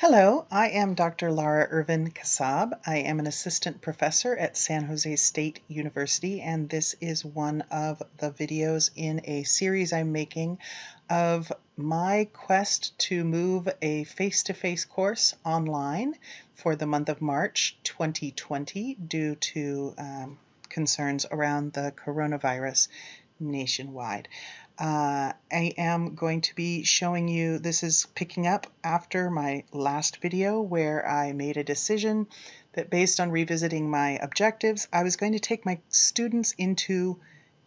Hello, I am Dr. Laura Ervin-Kassab. I am an assistant professor at San Jose State University, and this is one of the videos in a series I'm making of my quest to move a face-to-face course online for the month of March 2020 due to concerns around the coronavirus nationwide. I am going to be showing you, this is picking up after my last video where I made a decision that based on revisiting my objectives, I was going to take my students into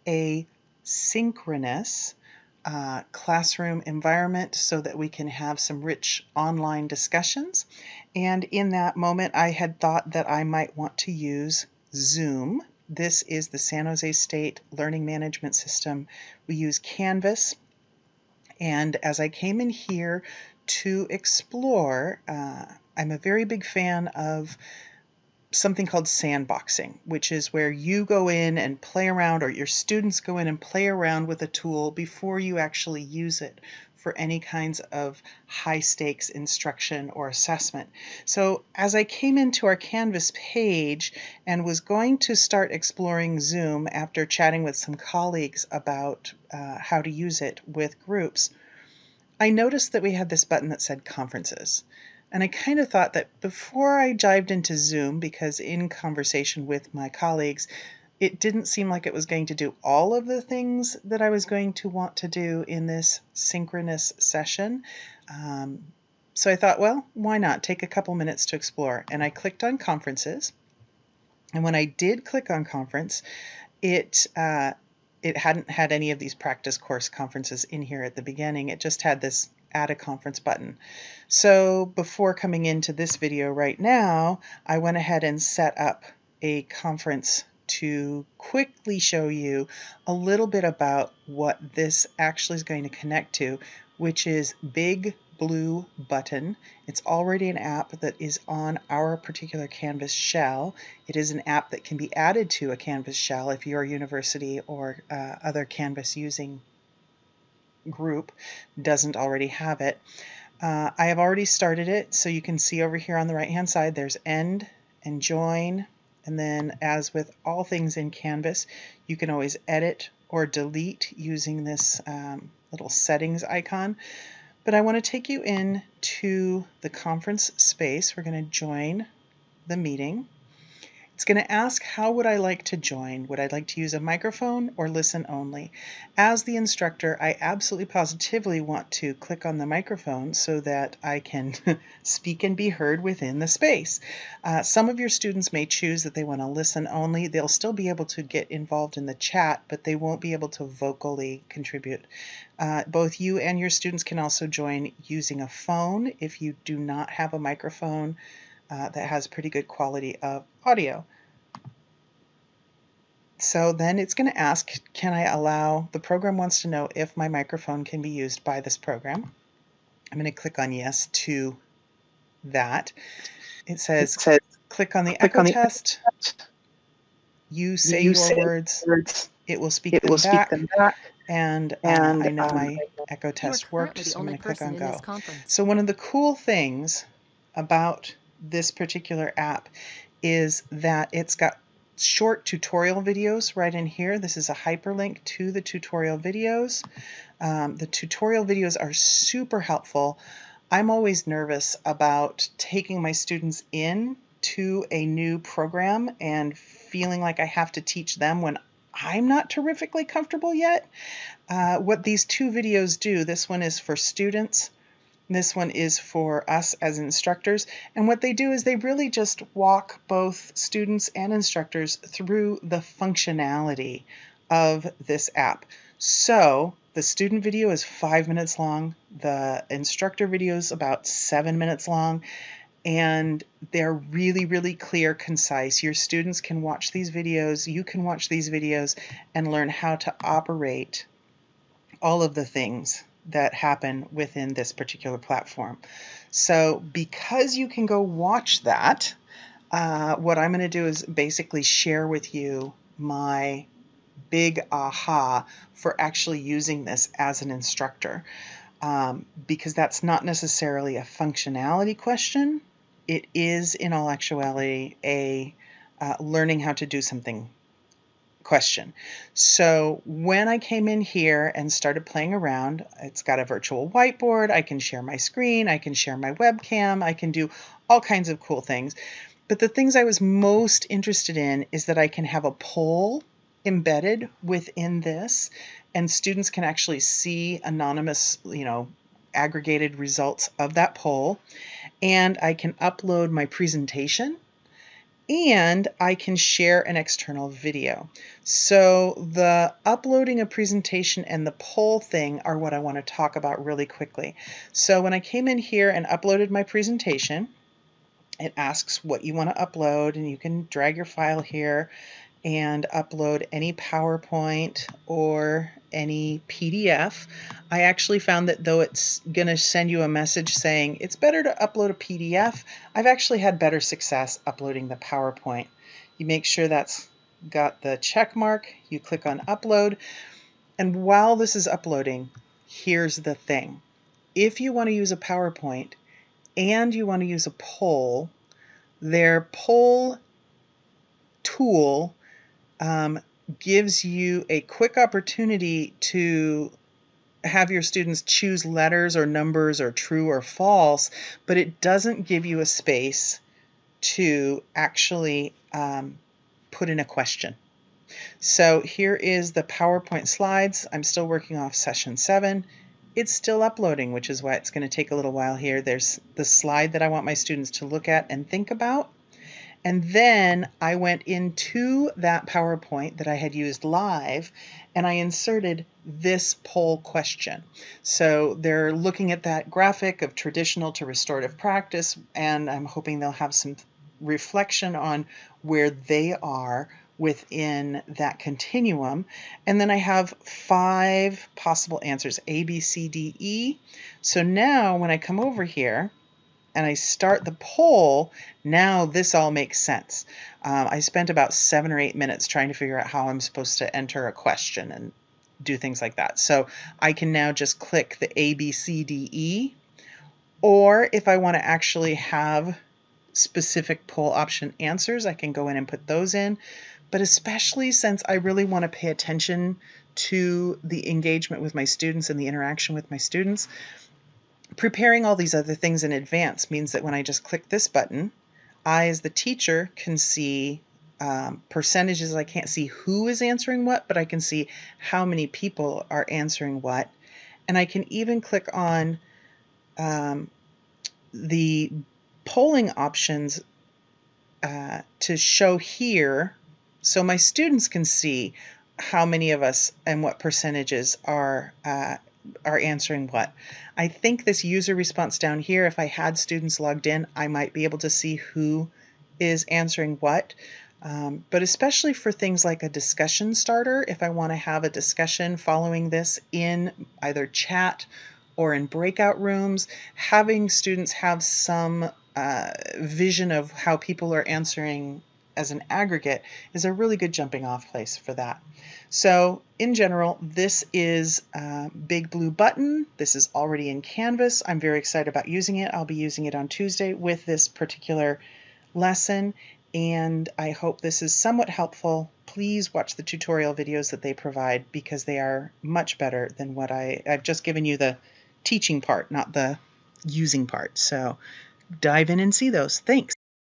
a synchronous classroom environment so that we can have some rich online discussions. And in that moment, I had thought that I might want to use Zoom. This is the San Jose State Learning Management System. We use Canvas, and as I came in here to explore, I'm a very big fan of something called sandboxing, which is where you go in and play around, or your students go in and play around with a tool before you actually use it for any kinds of high stakes instruction or assessment. So as I came into our Canvas page and was going to start exploring Zoom after chatting with some colleagues about how to use it with groups, I noticed that we had this button that said conferences. And I kind of thought that before I dived into Zoom, because in conversation with my colleagues, it didn't seem like it was going to do all of the things that I was going to want to do in this synchronous session. So I thought, well, why not take a couple minutes to explore? And I clicked on conferences. And when I did click on conference, it hadn't had any of these practice course conferences in here at the beginning. It just had this add a conference button. So before coming into this video right now, I went ahead and set up a conference to quickly show you a little bit about what this actually is going to connect to, which is BigBlueButton. It's already an app that is on our particular Canvas shell. It is an app that can be added to a Canvas shell if your university or other Canvas using group doesn't already have it. I have already started it, so you can see over here on the right hand side there's end and join, and then as with all things in Canvas, you can always edit or delete using this little settings icon. But I want to take you into the conference space. We're going to join the meeting. It's going to ask, how would I like to join? Would I like to use a microphone or listen only? As the instructor, I absolutely positively want to click on the microphone so that I can speak and be heard within the space. Some of your students may choose that they want to listen only. They'll still be able to get involved in the chat, but they won't be able to vocally contribute. Both you and your students can also join using a phone if you do not have a microphone that has pretty good quality of audio. So then it's going to ask, can I allow, the program wants to know if my microphone can be used by this program. I'm going to click on yes to that. It says click on the echo test. You say your words, it will speak them back. And I know my echo test worked, so I'm going to click on go. So one of the cool things about this particular app is that it's got short tutorial videos right in here. This is a hyperlink to the tutorial videos. The tutorial videos are super helpful. I'm always nervous about taking my students in to a new program and feeling like I have to teach them when I'm not terrifically comfortable yet. What these two videos do, this one is for students, this one is for us as instructors, and what they do is they really just walk both students and instructors through the functionality of this app. So the student video is 5 minutes long, the instructor video is about 7 minutes long, and they're really, really clear, concise. Your students can watch these videos, you can watch these videos and learn how to operate all of the things that happen within this particular platform. So because you can go watch that, what I'm going to do is basically share with you my big aha for actually using this as an instructor. because that's not necessarily a functionality question. It is, in all actuality, a learning how to do something question. So when I came in here and started playing around, it's got a virtual whiteboard. I can share my screen. I can share my webcam. I can do all kinds of cool things. But the things I was most interested in is that I can have a poll embedded within this, and students can actually see anonymous, aggregated results of that poll. And I can upload my presentation, and I can share an external video. So the uploading a presentation and the poll thing are what I want to talk about really quickly. So when I came in here and uploaded my presentation, it asks what you want to upload, and you can drag your file here and upload any PowerPoint or any PDF. I actually found that though it's going to send you a message saying it's better to upload a PDF, I've actually had better success uploading the PowerPoint. You make sure that's got the check mark, you click on upload, and while this is uploading, here's the thing. If you want to use a PowerPoint and you want to use a poll, their poll tool gives you a quick opportunity to have your students choose letters or numbers or true or false, but it doesn't give you a space to actually put in a question. So here is the PowerPoint slides. I'm still working off session 7. It's still uploading, which is why it's going to take a little while here. There's the slide that I want my students to look at and think about. And then I went into that PowerPoint that I had used live, and I inserted this poll question. So they're looking at that graphic of traditional to restorative practice, and I'm hoping they'll have some reflection on where they are within that continuum. And then I have 5 possible answers, A, B, C, D, E. So now when I come over here and I start the poll, now this all makes sense. I spent about 7 or 8 minutes trying to figure out how I'm supposed to enter a question and do things like that. So I can now just click the A, B, C, D, E, or if I want to actually have specific poll option answers, I can go in and put those in. But especially since I really want to pay attention to the engagement with my students and the interaction with my students, preparing all these other things in advance means that when I just click this button, I as the teacher can see percentages. I can't see who is answering what, but I can see how many people are answering what. And I can even click on the polling options to show here, so my students can see how many of us and what percentages are answering what. I think this user response down here, if I had students logged in, I might be able to see who is answering what. But especially for things like a discussion starter, if I want to have a discussion following this in either chat or in breakout rooms, having students have some vision of how people are answering as an aggregate is a really good jumping off place for that. So in general, this is BigBlueButton. This is already in Canvas. I'm very excited about using it. I'll be using it on Tuesday with this particular lesson, and I hope this is somewhat helpful. Please watch the tutorial videos that they provide because they are much better than what I've just given you the teaching part, not the using part. So dive in and see those. Thanks.